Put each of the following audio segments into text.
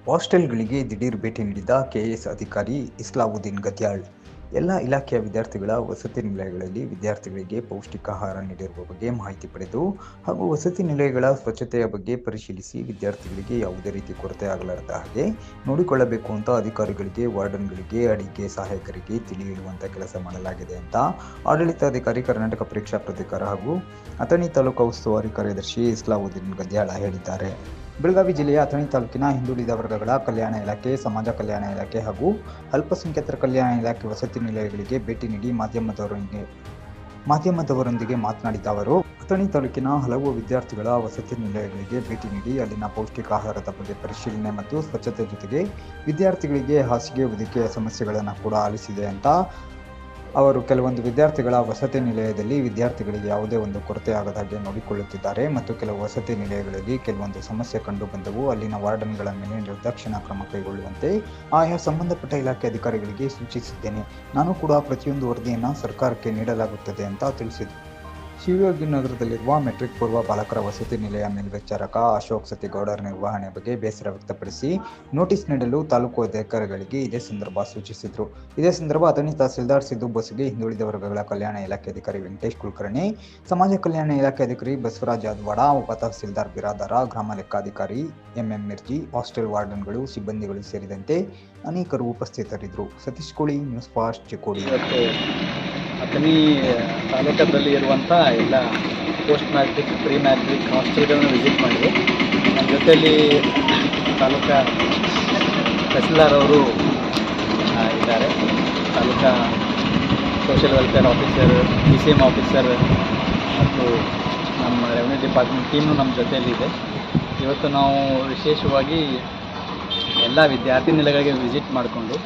ಹಾಸ್ಟೆಲ್ಗಳಿಗೆ ದಿಢೀರ್ ಭೇಟಿ ನೀಡಿದ ಕೆಎಎಸ್ ಅಧಿಕಾರಿ ಇಸ್ಲಾವುದ್ದೀನ್ ಗದ್ಯಾಳ್. ಎಲ್ಲ ಇಲಾಖೆಯ ವಿದ್ಯಾರ್ಥಿಗಳ ವಸತಿ ನಿಲಯಗಳಲ್ಲಿ ವಿದ್ಯಾರ್ಥಿಗಳಿಗೆ ಪೌಷ್ಟಿಕಾಹಾರ ನೀಡಿರುವ ಬಗ್ಗೆ ಮಾಹಿತಿ ಪಡೆದು ಹಾಗೂ ವಸತಿ ನಿಲಯಗಳ ಸ್ವಚ್ಛತೆಯ ಬಗ್ಗೆ ಪರಿಶೀಲಿಸಿ ವಿದ್ಯಾರ್ಥಿಗಳಿಗೆ ಯಾವುದೇ ರೀತಿ ಕೊರತೆ ಆಗಲಾರದ ಹಾಗೆ ನೋಡಿಕೊಳ್ಳಬೇಕು ಅಂತ ಅಧಿಕಾರಿಗಳಿಗೆ, ವಾರ್ಡನ್ಗಳಿಗೆ, ಅಡಿಗೆ ಸಹಾಯಕರಿಗೆ ತಿಳಿ ಹೇಳುವಂಥ ಕೆಲಸ ಮಾಡಲಾಗಿದೆ ಅಂತ ಆಡಳಿತಾಧಿಕಾರಿ, ಕರ್ನಾಟಕ ಪರೀಕ್ಷಾ ಪ್ರಾಧಿಕಾರ ಹಾಗೂ ಅಥಣಿ ತಾಲೂಕು ಉಸ್ತುವಾರಿ ಕಾರ್ಯದರ್ಶಿ ಇಸ್ಲಾವುದ್ದೀನ್ ಗದ್ಯಾಳ್ ಹೇಳಿದ್ದಾರೆ. ಬೆಳಗಾವಿ ಜಿಲ್ಲೆಯ ಅಥಣಿ ತಾಲೂಕಿನ ಹಿಂದುಳಿದ ವರ್ಗಗಳ ಕಲ್ಯಾಣ ಇಲಾಖೆ, ಸಮಾಜ ಕಲ್ಯಾಣ ಇಲಾಖೆ ಹಾಗೂ ಅಲ್ಪಸಂಖ್ಯಾತರ ಕಲ್ಯಾಣ ಇಲಾಖೆ ವಸತಿ ನಿಲಯಗಳಿಗೆ ಭೇಟಿ ನೀಡಿ ಮಾಧ್ಯಮದವರೊಂದಿಗೆ ಮಾತನಾಡಿದ ಅವರು, ಅಥಣಿ ತಾಲೂಕಿನ ಹಲವು ವಿದ್ಯಾರ್ಥಿಗಳ ವಸತಿ ನಿಲಯಗಳಿಗೆ ಭೇಟಿ ನೀಡಿ ಅಲ್ಲಿನ ಪೌಷ್ಟಿಕಾಹಾರದ ಬಗ್ಗೆ ಪರಿಶೀಲನೆ ಮತ್ತು ಸ್ವಚ್ಛತೆ ಜೊತೆಗೆ ವಿದ್ಯಾರ್ಥಿಗಳಿಗೆ ಹಾಸಿಗೆ ಹೊದಿಕೆಯ ಸಮಸ್ಯೆಗಳನ್ನು ಕೂಡ ಆಲಿಸಿದೆ ಅಂತ ಅವರು ಕೆಲವೊಂದು ವಿದ್ಯಾರ್ಥಿಗಳ ವಸತಿ ನಿಲಯದಲ್ಲಿ ವಿದ್ಯಾರ್ಥಿಗಳಿಗೆ ಯಾವುದೇ ಒಂದು ಕೊರತೆ ಆಗದ ಹಾಗೆ ನೋಡಿಕೊಳ್ಳುತ್ತಿದ್ದಾರೆ ಮತ್ತು ಕೆಲವು ವಸತಿ ನಿಲಯಗಳಲ್ಲಿ ಕೆಲವೊಂದು ಸಮಸ್ಯೆ ಕಂಡು ಬಂದವು. ಅಲ್ಲಿನ ವಾರ್ಡನ್ಗಳ ಮೇಲೆ ನಿರ್ದಾಕ್ಷಿಣ್ಯ ಕ್ರಮ ಕೈಗೊಳ್ಳುವಂತೆ ಆಯಾ ಸಂಬಂಧಪಟ್ಟ ಇಲಾಖೆ ಅಧಿಕಾರಿಗಳಿಗೆ ಸೂಚಿಸಿದ್ದೇನೆ. ನಾನು ಕೂಡ ಪ್ರತಿಯೊಂದು ವರದಿಯನ್ನು ಸರ್ಕಾರಕ್ಕೆ ನೀಡಲಾಗುತ್ತದೆ ಅಂತ ತಿಳಿಸಿದರು. ಶಿವಯೋಗಿ ನಗರದಲ್ಲಿರುವ ಮೆಟ್ರಿಕ್ ಪೂರ್ವ ಬಾಲಕರ ವಸತಿ ನಿಲಯ ಮೇಲ್ವಿಚಾರಕ ಅಶೋಕ್ ಸತಿಗೌಡರ ನಿರ್ವಹಣೆ ಬಗ್ಗೆ ಬೇಸರ ವ್ಯಕ್ತಪಡಿಸಿ ನೋಟಿಸ್ ನೀಡಲು ತಾಲೂಕು ಅಧಿಕಾರಿಗಳಿಗೆ ಇದೇ ಸಂದರ್ಭ ಸೂಚಿಸಿದರು. ಇದೇ ಸಂದರ್ಭ ಅಥಣಿ ತಹಸೀಲ್ದಾರ್ ಸಿದ್ದು ಬೋಸಗೆ, ಹಿಂದುಳಿದ ವರ್ಗಗಳ ಕಲ್ಯಾಣ ಇಲಾಖೆ ಅಧಿಕಾರಿ ವೆಂಕಟೇಶ್ ಕುಲಕರ್ಣಿ, ಸಮಾಜ ಕಲ್ಯಾಣ ಇಲಾಖೆ ಅಧಿಕಾರಿ ಬಸವರಾಜ್ ಯಾದವಾಡ, ಉಪ ತಹಸೀಲ್ದಾರ್ ಬಿರಾದಾರ, ಗ್ರಾಮ ಲೆಕ್ಕಾಧಿಕಾರಿ ಎಂಎಂ ಮಿರ್ಜಿ, ಹಾಸ್ಟೆಲ್ ವಾರ್ಡನ್ಗಳು, ಸಿಬ್ಬಂದಿಗಳು ಸೇರಿದಂತೆ ಅನೇಕರು ಉಪಸ್ಥಿತರಿದ್ದರು. Satish Koli, news fast, Chikkodi. ಅಥಣಿ ತಾಲೂಕದಲ್ಲಿ ಇರುವಂಥ ಎಲ್ಲ ಪೋಸ್ಟ್ ಮ್ಯಾಟ್ರಿಕ್, ಪ್ರೀ ಮ್ಯಾಟ್ರಿಕ್ ಹಾಸ್ಟೆಲ್ಗಳನ್ನು ವಿಸಿಟ್ ಮಾಡಿದೆ. ನಮ್ಮ ಜೊತೆಯಲ್ಲಿ ತಾಲೂಕಾ ತಹಸೀಲ್ದಾರ್ ಅವರು ಇದ್ದಾರೆ, ತಾಲೂಕಾ social welfare officer, PCM officer ಮತ್ತು ನಮ್ಮ ರೆವೆನ್ಯೂ ಡಿಪಾರ್ಟ್ಮೆಂಟ್ ಟೀಮು ನಮ್ಮ ಜೊತೆಯಲ್ಲಿದೆ. ಇವತ್ತು ನಾವು ವಿಶೇಷವಾಗಿ ಎಲ್ಲ ವಿದ್ಯಾರ್ಥಿ ನಿಲಯಗಳಿಗೆ ವಿಸಿಟ್ ಮಾಡಿಕೊಂಡು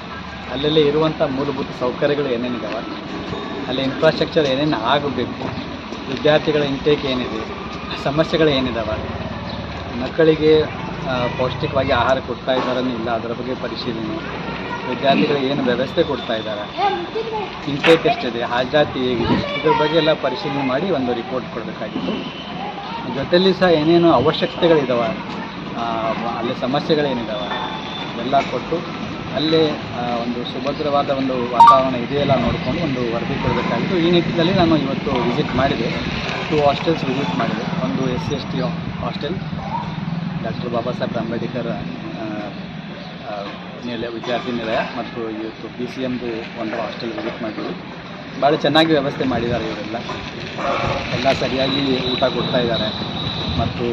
ಅಲ್ಲಲ್ಲಿ ಇರುವಂಥ ಮೂಲಭೂತ ಸೌಕರ್ಯಗಳು ಏನೇನಿದ್ದಾವೆ, ಅಲ್ಲಿ ಇನ್ಫ್ರಾಸ್ಟ್ರಕ್ಚರ್ ಏನೇನು ಆಗಬೇಕು, ವಿದ್ಯಾರ್ಥಿಗಳ ಇಂಟೇಕ್ ಏನಿದೆ, ಸಮಸ್ಯೆಗಳು ಏನಿದ್ದಾವೆ, ಮಕ್ಕಳಿಗೆ ಪೌಷ್ಟಿಕವಾಗಿ ಆಹಾರ ಕೊಡ್ತಾ ಇದ್ದಾರೋ ಇಲ್ಲ ಅದರ ಬಗ್ಗೆ ಪರಿಶೀಲನೆ, ವಿದ್ಯಾರ್ಥಿಗಳಿಗೆ ಏನು ವ್ಯವಸ್ಥೆ ಕೊಡ್ತಾ ಇದ್ದಾರೆ, ಇಂಟೇಕ್ ಎಷ್ಟಿದೆ, ಹಾಜರಾತಿ ಹೇಗಿದೆ, ಇದ್ರ ಬಗ್ಗೆ ಎಲ್ಲ ಪರಿಶೀಲನೆ ಮಾಡಿ ಒಂದು ರಿಪೋರ್ಟ್ ಕೊಡಬೇಕಾಗಿತ್ತು. ಜೊತೆಯಲ್ಲಿ ಸಹ ಏನೇನು ಅವಶ್ಯಕತೆಗಳಿದ್ದಾವೆ, ಅಲ್ಲಿ ಸಮಸ್ಯೆಗಳೇನಿದ್ದಾವೆ ಇವೆಲ್ಲ ಕೊಟ್ಟು ಅಲ್ಲೇ ಒಂದು ಸುಭದ್ರವಾದ ಒಂದು ವಾತಾವರಣ ಇದೆಯಲ್ಲ ನೋಡಿಕೊಂಡು ಒಂದು ವರದಿ ಕೊಡಬೇಕಾಗಿತ್ತು. ಈ ನಿಟ್ಟಿನಲ್ಲಿ ನಾನು ಇವತ್ತು ವಿಸಿಟ್ ಮಾಡಿದೆ, 2 ಹಾಸ್ಟೆಲ್ಸ್ ವಿಸಿಟ್ ಮಾಡಿದೆ. ಒಂದು SC/ST hostel, doctor Baba Saheb Ambedkar ವಿದ್ಯಾರ್ಥಿ ನಿಲಯ, ಮತ್ತು ಇವತ್ತು PCMದು ಒಂದು ಹಾಸ್ಟೆಲ್ ವಿಸಿಟ್ ಮಾಡಿದ್ವಿ. ಭಾಳ ಚೆನ್ನಾಗಿ ವ್ಯವಸ್ಥೆ ಮಾಡಿದ್ದಾರೆ ಇವರೆಲ್ಲ, ಎಲ್ಲ ಸರಿಯಾಗಿ ಊಟ ಕೊಡ್ತಾ ಇದ್ದಾರೆ ಮತ್ತು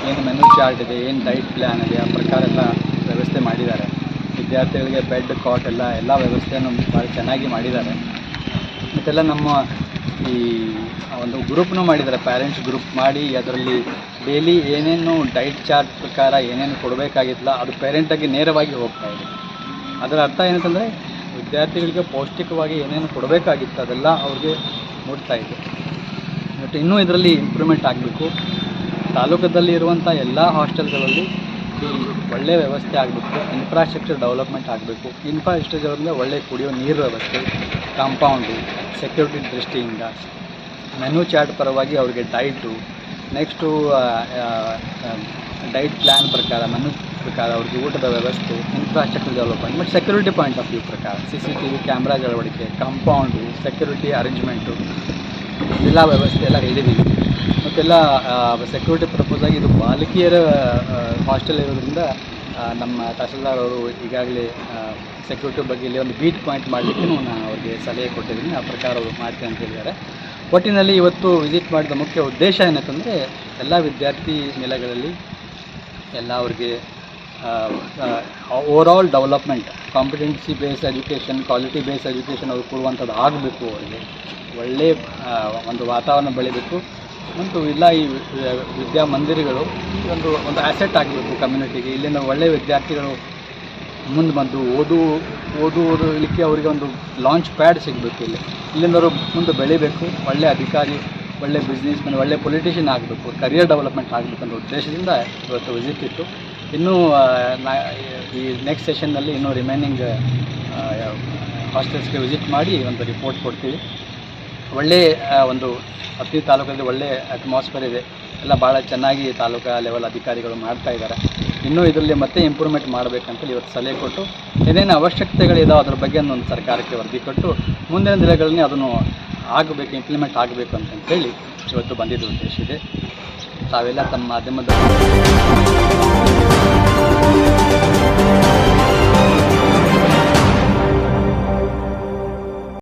ಏನು ಮೆನು ಚಾರ್ಟ್ ಇದೆ, ಏನು ಡೈಟ್ ಪ್ಲ್ಯಾನ್ ಇದೆ, ಆ ಪ್ರಕಾರ ಎಲ್ಲ ವ್ಯವಸ್ಥೆ ಮಾಡಿದ್ದಾರೆ. ವಿದ್ಯಾರ್ಥಿಗಳಿಗೆ ಬೆಡ್, ಕಾಟ್ ಎಲ್ಲ ವ್ಯವಸ್ಥೆಯನ್ನು ಭಾಳ ಚೆನ್ನಾಗಿ ಮಾಡಿದ್ದಾರೆ. ಮತ್ತೆಲ್ಲ ನಮ್ಮ ಈ ಒಂದು ಗ್ರೂಪ್ನೂ ಮಾಡಿದ್ದಾರೆ, ಪ್ಯಾರೆಂಟ್ಸ್ ಗ್ರೂಪ್ ಮಾಡಿ ಅದರಲ್ಲಿ ಡೈಲಿ ಏನೇನು ಡೈಟ್ ಚಾರ್ಟ್ ಪ್ರಕಾರ ಏನೇನು ಕೊಡಬೇಕಾಗಿತ್ತಲ್ಲ ಅದು ಪೇರೆಂಟಾಗಿ ನೇರವಾಗಿ ಹೋಗ್ತಾ ಇದೆ. ಅದರ ಅರ್ಥ ಏನಂತಂದರೆ ವಿದ್ಯಾರ್ಥಿಗಳಿಗೆ ಪೌಷ್ಟಿಕವಾಗಿ ಏನೇನು ಕೊಡಬೇಕಾಗಿತ್ತು ಅದೆಲ್ಲ ಅವ್ರಿಗೆ ಮುಟ್ತಾ ಇದೆ. ಬಟ್ ಇನ್ನೂ ಇದರಲ್ಲಿ ಇಂಪ್ರೂವ್ಮೆಂಟ್ ಆಗಬೇಕು. ತಾಲೂಕದಲ್ಲಿ ಇರುವಂಥ ಎಲ್ಲ ಹಾಸ್ಟೆಲ್ಗಳಲ್ಲಿ ಒಳ್ಳೆಯ ವ್ಯವಸ್ಥೆ ಆಗಬೇಕು, ಇನ್ಫ್ರಾಸ್ಟ್ರಕ್ಚರ್ ಡೆವಲಪ್ಮೆಂಟ್ ಆಗಬೇಕು. ಇನ್ಫ್ರಾಸ್ಟ್ರಕ್ಚರ್ ಅಂದರೆ ಒಳ್ಳೆಯ ಕುಡಿಯೋ ನೀರು ವ್ಯವಸ್ಥೆ, ಕಾಂಪೌಂಡು, ಸೆಕ್ಯೂರಿಟಿ ದೃಷ್ಟಿಯಿಂದ, ಮೆನು ಚಾರ್ಟ್ ಪರವಾಗಿ ಅವರಿಗೆ ಡೈಟು, ನೆಕ್ಸ್ಟು ಡೈಟ್ ಪ್ಲ್ಯಾನ್ ಪ್ರಕಾರ, ಮೆನು ಪ್ರಕಾರ ಅವ್ರಿಗೆ ಊಟದ ವ್ಯವಸ್ಥೆ, ಇನ್ಫ್ರಾಸ್ಟ್ರಕ್ಚರ್ ಡೆವಲಪ್ಮೆಂಟ್ ಮತ್ತು ಸೆಕ್ಯೂರಿಟಿ ಪಾಯಿಂಟ್ ಆಫ್ ವ್ಯೂ ಪ್ರಕಾರ CCTV ಕ್ಯಾಮ್ರಾಸ್ ಅಳವಡಿಕೆ, ಕಾಂಪೌಂಡು, ಸೆಕ್ಯೂರಿಟಿ ಅರೇಂಜ್ಮೆಂಟು ಎಲ್ಲ ವ್ಯವಸ್ಥೆ ಎಲ್ಲ ಹೇಳಿದ್ದೀವಿ. ಮತ್ತೆಲ್ಲ ಸೆಕ್ಯೂರಿಟಿ ಪರ್ಪೋಸಾಗಿ ಇದು ಬಾಲಕಿಯರ ಹಾಸ್ಟೆಲ್ ಇರೋದ್ರಿಂದ ನಮ್ಮ ತಹಸೀಲ್ದಾರ್ ಅವರು ಈಗಾಗಲೇ ಸೆಕ್ಯೂರಿಟಿ ಬಗ್ಗೆ ಇಲ್ಲಿ ಒಂದು ಬೀಟ್ ಪಾಯಿಂಟ್ ಮಾಡಲಿಕ್ಕೆ ನಾನು ಅವ್ರಿಗೆ ಸಲಹೆ ಕೊಟ್ಟಿದ್ದೀನಿ. ಆ ಪ್ರಕಾರ ಅವರು ಮಾಡ್ತೀನಿ ಅಂತ ಹೇಳಿದ್ದಾರೆ. ಒಟ್ಟಿನಲ್ಲಿ ಇವತ್ತು ವಿಸಿಟ್ ಮಾಡಿದ ಮುಖ್ಯ ಉದ್ದೇಶ ಏನಂತಂದರೆ ಎಲ್ಲ ವಿದ್ಯಾರ್ಥಿ ನಿಲಯಗಳಲ್ಲಿ ಎಲ್ಲ ಅವ್ರಿಗೆ overall development, competency based education, quality based education ಅವ್ರು ಕೊಡುವಂಥದ್ದು ಆಗಬೇಕು. ಅವರಿಗೆ ಒಳ್ಳೆಯ ಒಂದು ವಾತಾವರಣ ಬೆಳಿಬೇಕು ಮತ್ತು ಇಲ್ಲ ಈ ವಿದ್ಯಾಮಂದಿರಗಳು ಒಂದು ಆ್ಯಸೆಟ್ ಆಗಬೇಕು ಕಮ್ಯುನಿಟಿಗೆ. ಇಲ್ಲಿಂದ ಒಳ್ಳೆಯ ವಿದ್ಯಾರ್ಥಿಗಳು ಮುಂದೆ ಬಂದು ಓದಲಿಕ್ಕೆ ಅವರಿಗೆ ಒಂದು ಲಾಂಚ್ ಪ್ಯಾಡ್ ಸಿಗಬೇಕು. ಇಲ್ಲಿಂದ ಅವರು ಮುಂದೆ ಬೆಳಿಬೇಕು, ಒಳ್ಳೆಯ ಅಧಿಕಾರಿ, ಒಳ್ಳೆಯ ಬಿಸ್ನೆಸ್ ಮ್ಯಾನ್, ಒಳ್ಳೆಯ ಪೊಲಿಟಿಷಿಯನ್ ಆಗಬೇಕು, ಕರಿಯರ್ ಡೆವಲಪ್ಮೆಂಟ್ ಆಗಬೇಕು ಅನ್ನೋ ಉದ್ದೇಶದಿಂದ ಇವತ್ತು ವಿಸಿಟ್ ಇತ್ತು. ಇನ್ನೂ ಈ ನೆಕ್ಸ್ಟ್ ಸೆಷನ್ನಲ್ಲಿ ಇನ್ನೂ ರಿಮೈನಿಂಗ್ ಹಾಸ್ಟೆಲ್ಸ್ಗೆ ವಿಸಿಟ್ ಮಾಡಿ ಒಂದು ರಿಪೋರ್ಟ್ ಕೊಡ್ತೀವಿ. ಒಳ್ಳೆಯ ಒಂದು ಅಥಣಿ ತಾಲೂಕಲ್ಲಿ ಒಳ್ಳೆಯ ಅಟ್ಮಾಸ್ಫಿಯರ್ ಇದೆ. ಎಲ್ಲ ಭಾಳ ಚೆನ್ನಾಗಿ ತಾಲೂಕಾ ಲೆವೆಲ್ ಅಧಿಕಾರಿಗಳು ಮಾಡ್ತಾ ಇದ್ದಾರೆ. ಇನ್ನೂ ಇದರಲ್ಲಿ ಮತ್ತೆ ಇಂಪ್ರೂವ್ಮೆಂಟ್ ಮಾಡಬೇಕಂತೇಳಿ ಇವತ್ತು ಸಲಹೆ ಕೊಟ್ಟು ಏನೇನು ಅವಶ್ಯಕತೆಗಳಿದಾವೆ ಅದ್ರ ಬಗ್ಗೆ ಒಂದು ಸರ್ಕಾರಕ್ಕೆ ವರದಿ ಕೊಟ್ಟು ಮುಂದಿನ ದಿನಗಳಲ್ಲಿ ಅದನ್ನು ಆಗಬೇಕು, ಇಂಪ್ಲಿಮೆಂಟ್ ಆಗಬೇಕು ಅಂತಂತೇಳಿ ಇವತ್ತು ಬಂದಿದ್ದ ಉದ್ದೇಶ ಇದೆ. ತಾವೆಲ್ಲ ತಮ್ಮ ಮಾಧ್ಯಮದ